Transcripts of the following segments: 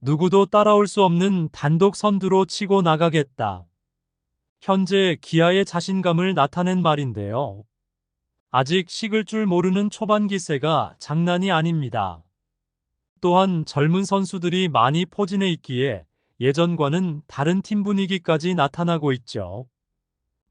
누구도 따라올 수 없는 단독 선두로 치고 나가겠다. 현재 기아의 자신감을 나타낸 말인데요. 아직 식을 줄 모르는 초반 기세가 장난이 아닙니다. 또한 젊은 선수들이 많이 포진해 있기에 예전과는 다른 팀 분위기까지 나타나고 있죠.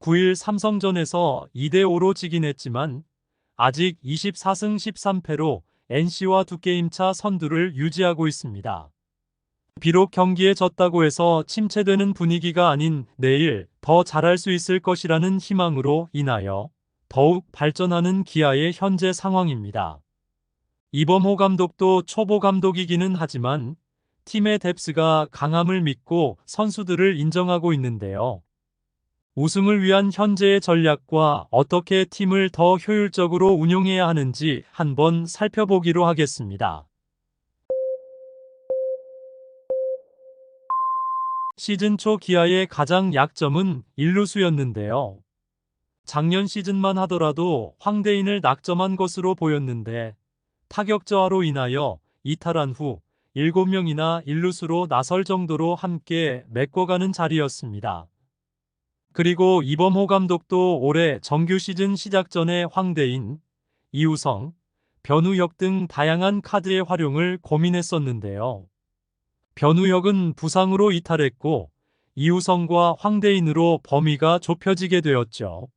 9일 삼성전에서 2대5로 지긴 했지만 아직 24승 13패로 NC와 두 게임 차 선두를 유지하고 있습니다. 비록 경기에 졌다고 해서 침체되는 분위기가 아닌 내일 더 잘할 수 있을 것이라는 희망으로 인하여 더욱 발전하는 기아의 현재 상황입니다. 이범호 감독도 초보 감독이기는 하지만 팀의 뎁스가 강함을 믿고 선수들을 인정하고 있는데요. 우승을 위한 현재의 전략과 어떻게 팀을 더 효율적으로 운용해야 하는지 한번 살펴보기로 하겠습니다. 시즌 초 기아의 가장 약점은 일루수였는데요. 작년 시즌만 하더라도 황대인을 낙점한 것으로 보였는데 타격 저하로 인하여 이탈한 후 7명이나 일루수로 나설 정도로 함께 메꿔가는 자리였습니다. 그리고 이범호 감독도 올해 정규 시즌 시작 전에 황대인, 이우성, 변우혁 등 다양한 카드의 활용을 고민했었는데요. 변우혁은 부상으로 이탈했고 이우성과 황대인으로 범위가 좁혀지게 되었죠.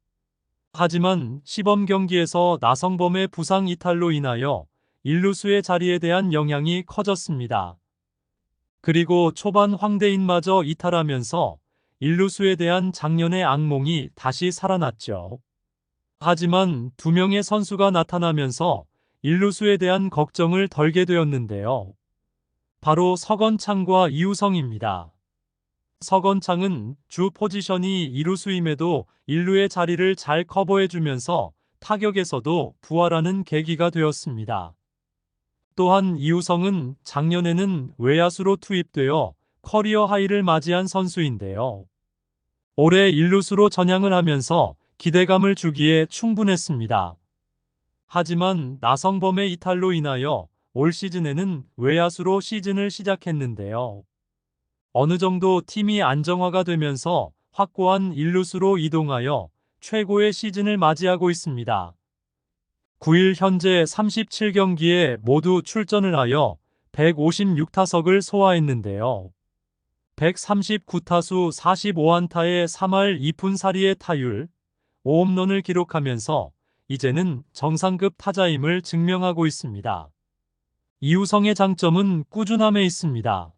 하지만 시범 경기에서 나성범의 부상 이탈로 인하여 일루수의 자리에 대한 영향이 커졌습니다. 그리고 초반 황대인마저 이탈하면서 일루수에 대한 작년의 악몽이 다시 살아났죠. 하지만 두 명의 선수가 나타나면서 일루수에 대한 걱정을 덜게 되었는데요. 바로 서건창과 이우성입니다. 서건창은 주 포지션이 이루수임에도 일루의 자리를 잘 커버해주면서 타격에서도 부활하는 계기가 되었습니다. 또한 이우성은 작년에는 외야수로 투입되어 커리어 하이를 맞이한 선수인데요. 올해 일루수로 전향을 하면서 기대감을 주기에 충분했습니다. 하지만 나성범의 이탈로 인하여 올 시즌에는 외야수로 시즌을 시작했는데요. 어느 정도 팀이 안정화가 되면서 확고한 일루수로 이동하여 최고의 시즌을 맞이하고 있습니다. 9일 현재 37경기에 모두 출전을 하여 156타석을 소화했는데요. 139타수 45안타에 3할 2푼 4리의 타율, 5홈런을 기록하면서 이제는 정상급 타자임을 증명하고 있습니다. 이우성의 장점은 꾸준함에 있습니다.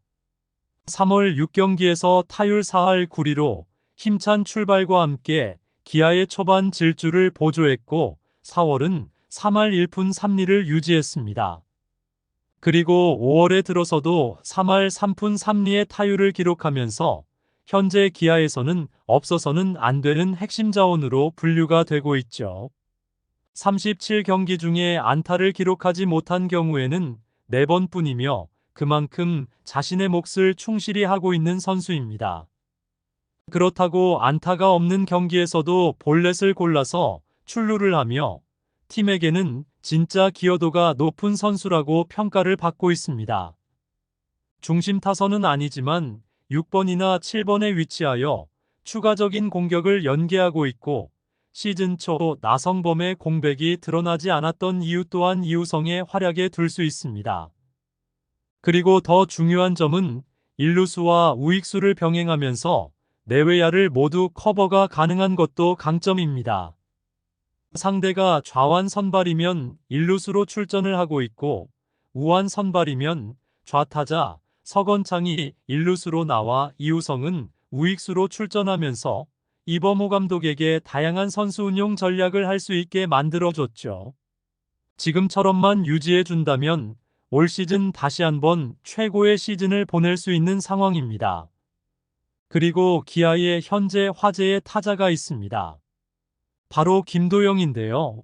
3월 6경기에서 타율 4할 9리로 힘찬 출발과 함께 기아의 초반 질주를 보조했고 4월은 3할 1푼 3리를 유지했습니다. 그리고 5월에 들어서도 3할 3푼 3리의 타율을 기록하면서 현재 기아에서는 없어서는 안 되는 핵심 자원으로 분류가 되고 있죠. 37경기 중에 안타를 기록하지 못한 경우에는 4번뿐이며 그만큼 자신의 몫을 충실히 하고 있는 선수입니다. 그렇다고 안타가 없는 경기에서도 볼넷을 골라서 출루를 하며 팀에게는 진짜 기여도가 높은 선수라고 평가를 받고 있습니다. 중심 타선은 아니지만 6번이나 7번에 위치하여 추가적인 공격을 연계하고 있고 시즌 초 나성범의 공백이 드러나지 않았던 이유 또한 이우성의 활약에 둘 수 있습니다. 그리고 더 중요한 점은 일루수와 우익수를 병행하면서 내외야를 모두 커버가 가능한 것도 강점입니다. 상대가 좌완 선발이면 일루수로 출전을 하고 있고 우완 선발이면 좌타자 서건창이 일루수로 나와 이우성은 우익수로 출전하면서 이범호 감독에게 다양한 선수 운용 전략을 할 수 있게 만들어줬죠. 지금처럼만 유지해준다면 올 시즌 다시 한번 최고의 시즌을 보낼 수 있는 상황입니다. 그리고 기아의 현재 화제의 타자가 있습니다. 바로 김도영인데요.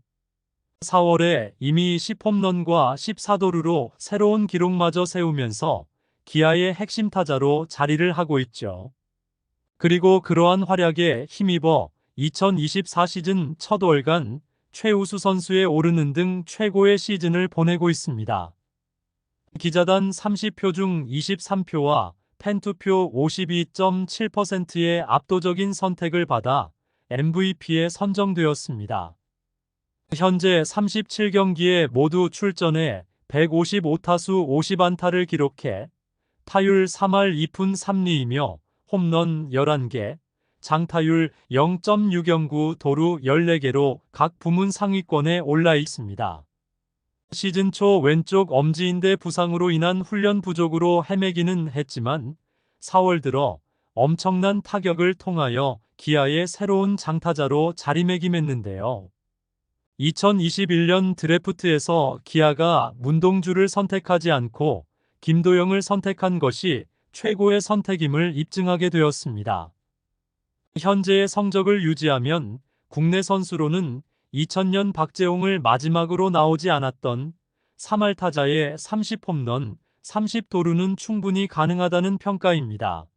4월에 이미 10홈런과 14도루로 새로운 기록마저 세우면서 기아의 핵심 타자로 자리를 하고 있죠. 그리고 그러한 활약에 힘입어 2024 시즌 첫 월간 최우수 선수에 오르는 등 최고의 시즌을 보내고 있습니다. 기자단 30표 중 23표와 팬투표 52.7%의 압도적인 선택을 받아 MVP에 선정되었습니다. 현재 37경기에 모두 출전해 155타수 50안타를 기록해 타율 3할 2푼 3리이며 홈런 11개, 장타율 0.609, 도루 14개로 각 부문 상위권에 올라 있습니다. 시즌 초 왼쪽 엄지인대 부상으로 인한 훈련 부족으로 헤매기는 했지만 4월 들어 엄청난 타격을 통하여 기아의 새로운 장타자로 자리매김했는데요. 2021년 드래프트에서 기아가 문동주를 선택하지 않고 김도영을 선택한 것이 최고의 선택임을 입증하게 되었습니다. 현재의 성적을 유지하면 국내 선수로는 2000년 박재홍을 마지막으로 나오지 않았던 3할 타자의 30홈런, 30도루는 충분히 가능하다는 평가입니다.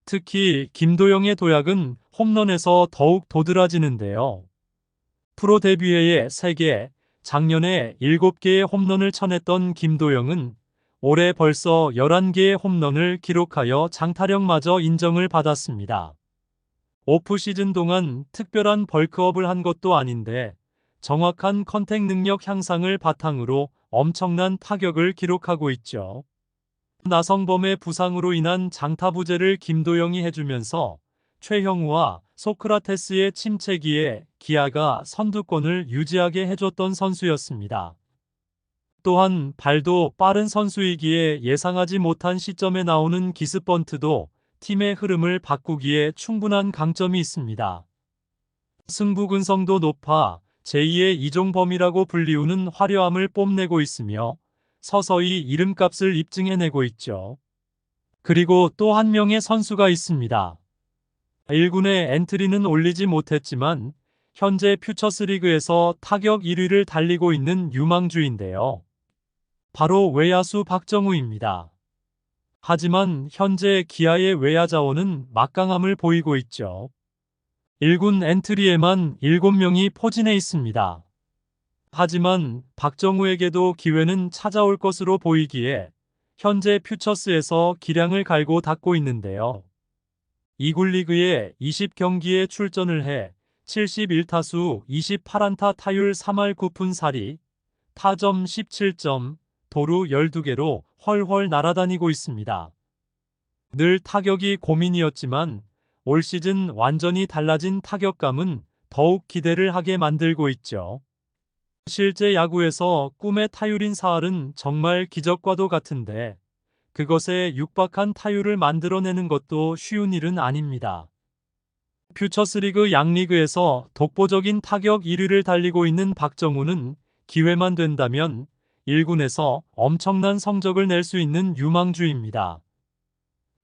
특히 김도영의 도약은 홈런에서 더욱 도드라지는데요. 프로 데뷔해에 3개, 작년에 7개의 홈런을 쳐냈던 김도영은 올해 벌써 11개의 홈런을 기록하여 장타력마저 인정을 받았습니다. 오프 시즌 동안 특별한 벌크업을 한 것도 아닌데 정확한 컨택 능력 향상을 바탕으로 엄청난 타격을 기록하고 있죠. 나성범의 부상으로 인한 장타 부재를 김도영이 해주면서 최형우와 소크라테스의 침체기에 기아가 선두권을 유지하게 해줬던 선수였습니다. 또한 발도 빠른 선수이기에 예상하지 못한 시점에 나오는 기습번트도 팀의 흐름을 바꾸기에 충분한 강점이 있습니다. 승부 근성도 높아 제2의 이종범이라고 불리우는 화려함을 뽐내고 있으며 서서히 이름값을 입증해내고 있죠. 그리고 또 한 명의 선수가 있습니다. 1군의 엔트리는 올리지 못했지만 현재 퓨처스리그에서 타격 1위를 달리고 있는 유망주인데요. 바로 외야수 박정우입니다. 하지만 현재 기아의 외야 자원은 막강함을 보이고 있죠. 1군 엔트리에만 7명이 포진해 있습니다. 하지만 박정우에게도 기회는 찾아올 것으로 보이기에 현재 퓨처스에서 기량을 갈고 닦고 있는데요. 2군 리그에 20경기에 출전을 해 71타수 28안타 타율 3할 9푼 4리, 타점 17점, 도루 12개로 훨훨 날아다니고 있습니다. 늘 타격이 고민이었지만 올 시즌 완전히 달라진 타격감은 더욱 기대를 하게 만들고 있죠. 실제 야구에서 꿈의 타율인 4할은 정말 기적과도 같은데 그것에 육박한 타율을 만들어내는 것도 쉬운 일은 아닙니다. 퓨처스리그 양리그에서 독보적인 타격 1위를 달리고 있는 박정우는 기회만 된다면 1군에서 엄청난 성적을 낼 수 있는 유망주입니다.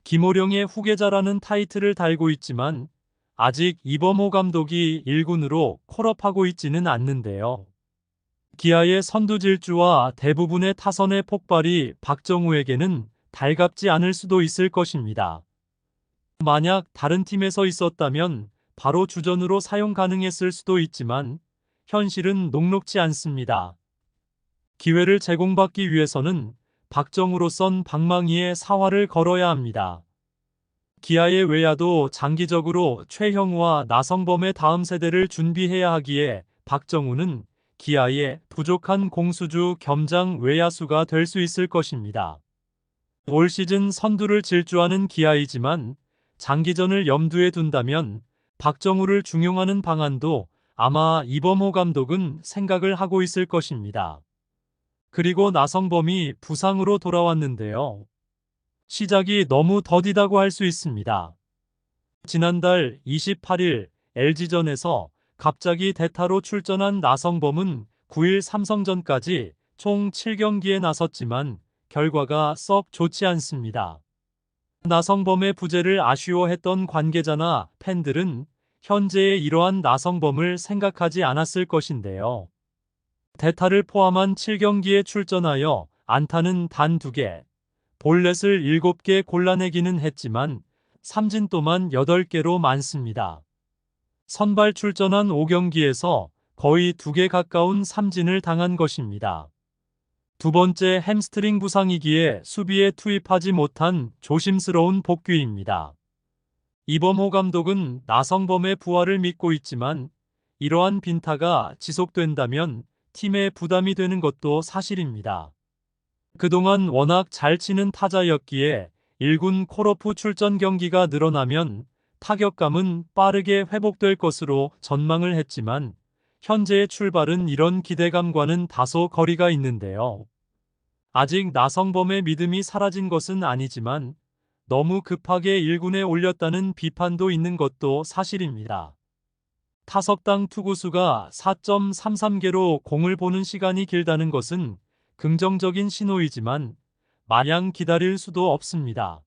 김호령의 후계자라는 타이틀을 달고 있지만 아직 이범호 감독이 1군으로 콜업하고 있지는 않는데요. 기아의 선두질주와 대부분의 타선의 폭발이 박정우에게는 달갑지 않을 수도 있을 것입니다. 만약 다른 팀에서 있었다면 바로 주전으로 사용 가능했을 수도 있지만 현실은 녹록지 않습니다. 기회를 제공받기 위해서는 박정우로선 방망이에 사활을 걸어야 합니다. 기아의 외야도 장기적으로 최형우와 나성범의 다음 세대를 준비해야 하기에 박정우는 기아의 부족한 공수주 겸장 외야수가 될 수 있을 것입니다. 올 시즌 선두를 질주하는 기아이지만 장기전을 염두에 둔다면 박정우를 중용하는 방안도 아마 이범호 감독은 생각을 하고 있을 것입니다. 그리고 나성범이 부상으로 돌아왔는데요. 시작이 너무 더디다고 할 수 있습니다. 지난달 28일 LG전에서 갑자기 대타로 출전한 나성범은 9일 삼성전까지 총 7경기에 나섰지만 결과가 썩 좋지 않습니다. 나성범의 부재를 아쉬워했던 관계자나 팬들은 현재의 이러한 나성범을 생각하지 않았을 것인데요. 대타를 포함한 7경기에 출전하여 안타는 단 2개, 볼넷을 7개 골라내기는 했지만 삼진또만 8개로 많습니다. 선발 출전한 5경기에서 거의 2개 가까운 삼진을 당한 것입니다. 두 번째 햄스트링 부상이기에 수비에 투입하지 못한 조심스러운 복귀입니다. 이범호 감독은 나성범의 부활을 믿고 있지만 이러한 빈타가 지속된다면 팀에 부담이 되는 것도 사실입니다. 그동안 워낙 잘 치는 타자였기에 1군 콜오프 출전 경기가 늘어나면 타격감은 빠르게 회복될 것으로 전망을 했지만 현재의 출발은 이런 기대감과는 다소 거리가 있는데요. 아직 나성범의 믿음이 사라진 것은 아니지만 너무 급하게 1군에 올렸다는 비판도 있는 것도 사실입니다. 타석당 투구수가 4.33개로 공을 보는 시간이 길다는 것은 긍정적인 신호이지만 마냥 기다릴 수도 없습니다.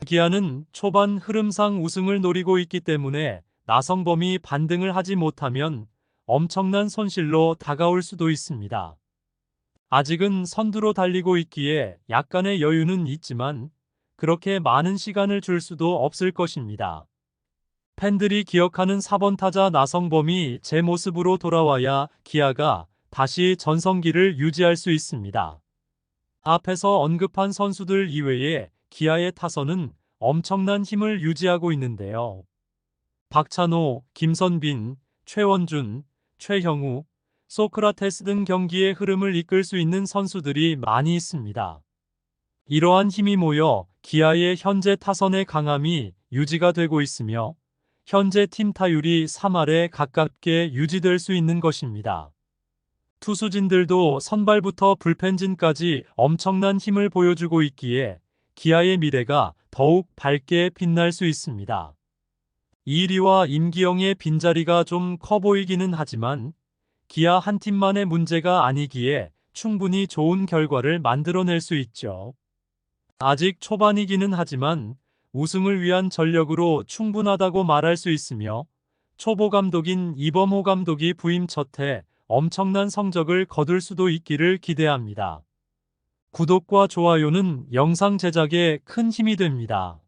기아는 초반 흐름상 우승을 노리고 있기 때문에 나성범이 반등을 하지 못하면 엄청난 손실로 다가올 수도 있습니다. 아직은 선두로 달리고 있기에 약간의 여유는 있지만 그렇게 많은 시간을 줄 수도 없을 것입니다. 팬들이 기억하는 4번 타자 나성범이 제 모습으로 돌아와야 기아가 다시 전성기를 유지할 수 있습니다. 앞에서 언급한 선수들 이외에 기아의 타선은 엄청난 힘을 유지하고 있는데요. 박찬호, 김선빈, 최원준, 최형우, 소크라테스 등 경기의 흐름을 이끌 수 있는 선수들이 많이 있습니다. 이러한 힘이 모여 기아의 현재 타선의 강함이 유지가 되고 있으며 현재 팀 타율이 3할에 가깝게 유지될 수 있는 것입니다. 투수진들도 선발부터 불펜진까지 엄청난 힘을 보여주고 있기에 기아의 미래가 더욱 밝게 빛날 수 있습니다. 이리와 임기영의 빈자리가 좀 커 보이기는 하지만 기아 한 팀만의 문제가 아니기에 충분히 좋은 결과를 만들어낼 수 있죠. 아직 초반이기는 하지만 우승을 위한 전력으로 충분하다고 말할 수 있으며 초보 감독인 이범호 감독이 부임 첫해 엄청난 성적을 거둘 수도 있기를 기대합니다. 구독과 좋아요는 영상 제작에 큰 힘이 됩니다.